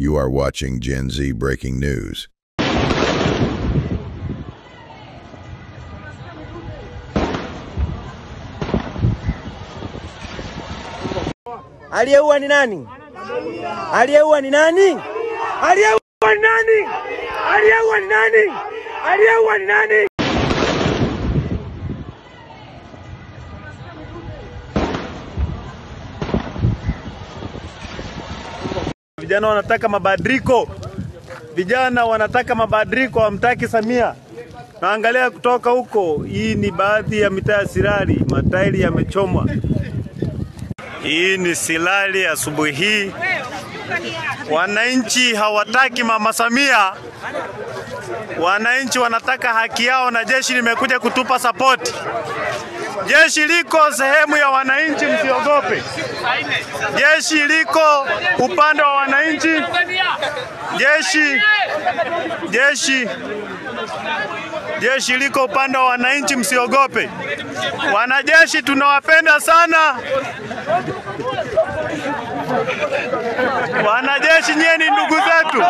You are watching Gen Z Breaking News. Aliyeua ni nani? Aliyeua ni nani? Aliyeua ni nani? Aliyeua ni nani? Aliyeua ni nani? Vijana wanataka mabadiliko. Vijana wanataka mabadiliko, hamtaki Samia. Naangalia kutoka huko, hii ni baadhi ya mitaa ya Sirari, matairi yamechomwa. Hii ni Sirari asubuhi hii. Wananchi hawataki Mama Samia. Wananchi wanataka haki yao na jeshi limekuja kutupa support. Jeshi liko sehemu ya wananchi, msiogope. Jeshi liko upande wa wananchi. Jeshi liko upande wa wananchi, msiogope. Wanajeshi tunawapenda sana. Wanajeshi nyie ni ndugu zetu.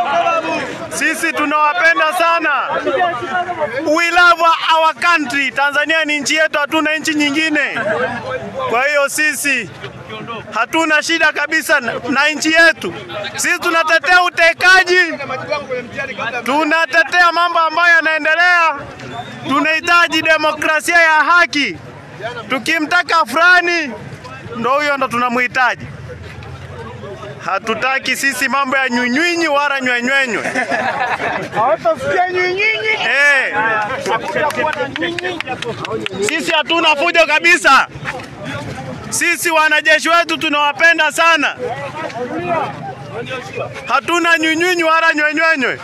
Sisi tunawapenda sana. We love our country. Tanzania ni nchi yetu, hatuna nchi nyingine. Kwa hiyo sisi hatuna shida kabisa na nchi yetu. Sisi tunatetea utekaji. Tunatetea mambo ambayo yanaendelea. Tunahitaji demokrasia ya haki. Tukimtaka fulani, ndo huyo ndo tunamhitaji. Hatutaki sisi mambo ya nyunyinyi wala nywenywenywe. Hawatasikia nyunyinyi. Sisi hatuna fujo kabisa. Sisi wanajeshi wetu tunawapenda sana. Hatuna nyunyinyi wala nywenywenywe.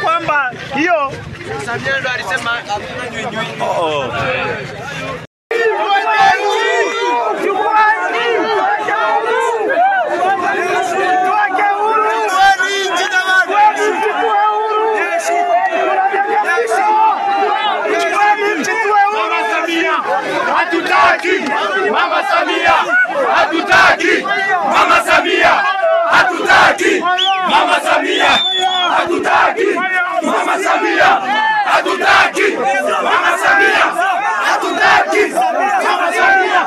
Kwamba hiyo Samia ndo alisema hatuna nyunyinyi. Mama Samia, hatutaki. Mama Samia, hatutaki. Mama Samia, hatutaki. Mama Samia, hatutaki. Mama Samia, hatutaki. Mama Samia, hatutaki. Mama Samia,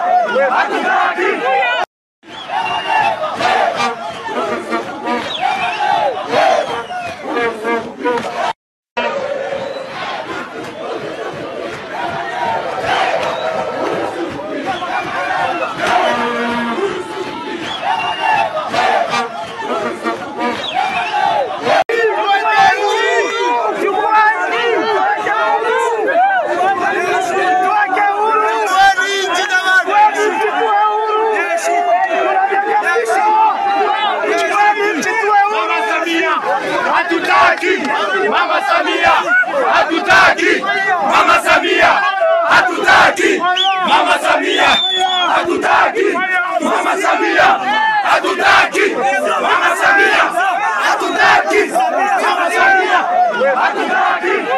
hatutaki. Mama Samia, hatutaki. Mama Samia, hatutaki. Mama Samia, hatutaki. Mama Samia, hatutaki. Mama Samia, hatutaki.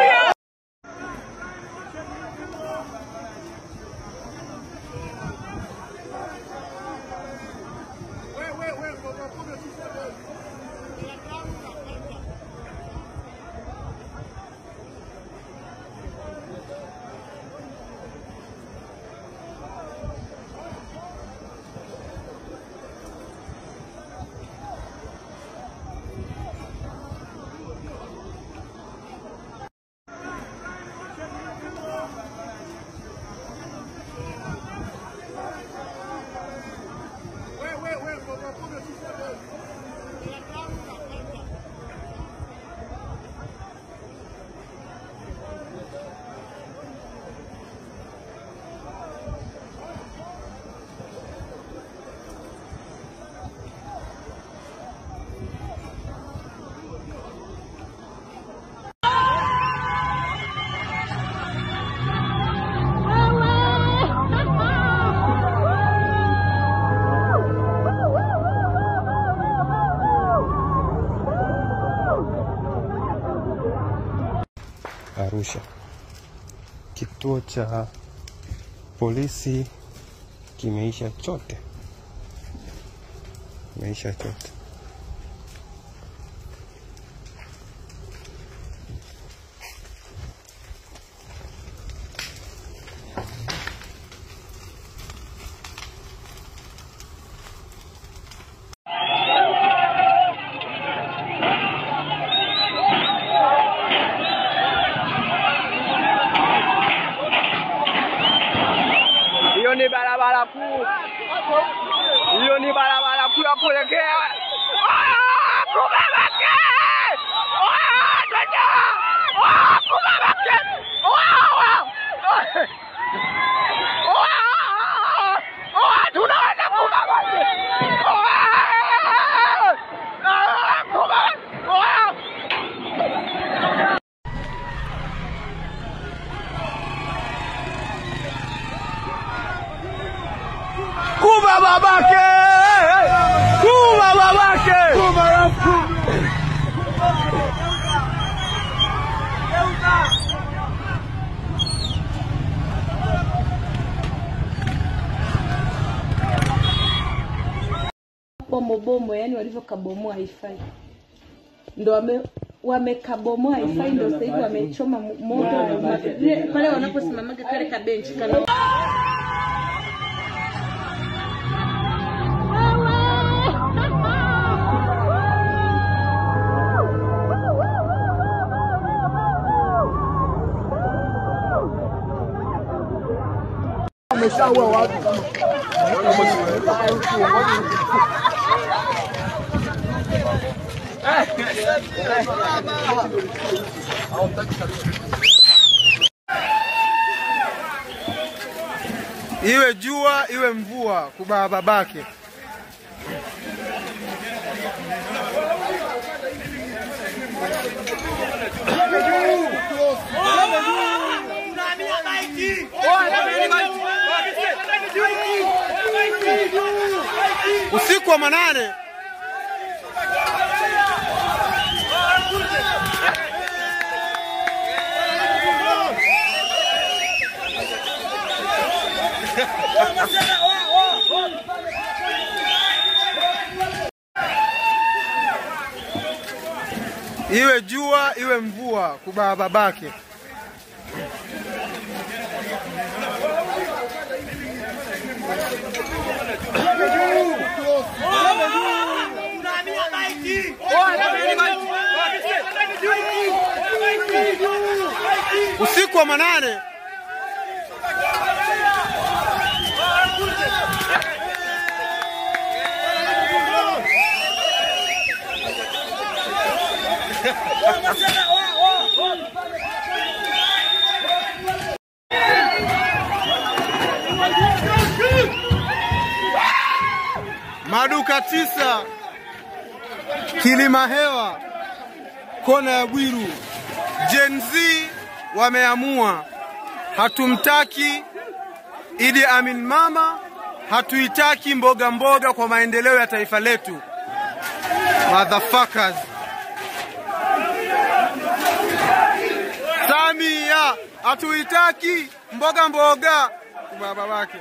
Arusha. Kituo cha polisi kimeisha chote. Maisha chote. Hiyo ni barabara kuu. Hiyo ni barabara kuu ya kuelekea. Kubabake! Dada! Kubabake! Tunaenda kubabake! Kuba babake! Kuba babake! Bomo yani walivyokabomoa haifai. Ndio wamekabomoa haifai, ndio sasa hivi wamechoma moto pale wanaposimamaga kale ka bench kana. Wameshaua watu kama iwe jua iwe mvua kubaba babake. Usiku wa manane iwe jua iwe mvua kubaba babake. Usiku wa manane maduka 9 Kilima Hewa kona ya Bwiru. Gen Z wameamua, hatumtaki Idi Amin mama, hatuitaki mboga mboga kwa maendeleo ya taifa letu. Motherfuckers. Samia hatuitaki mboga mboga kwa baba wake.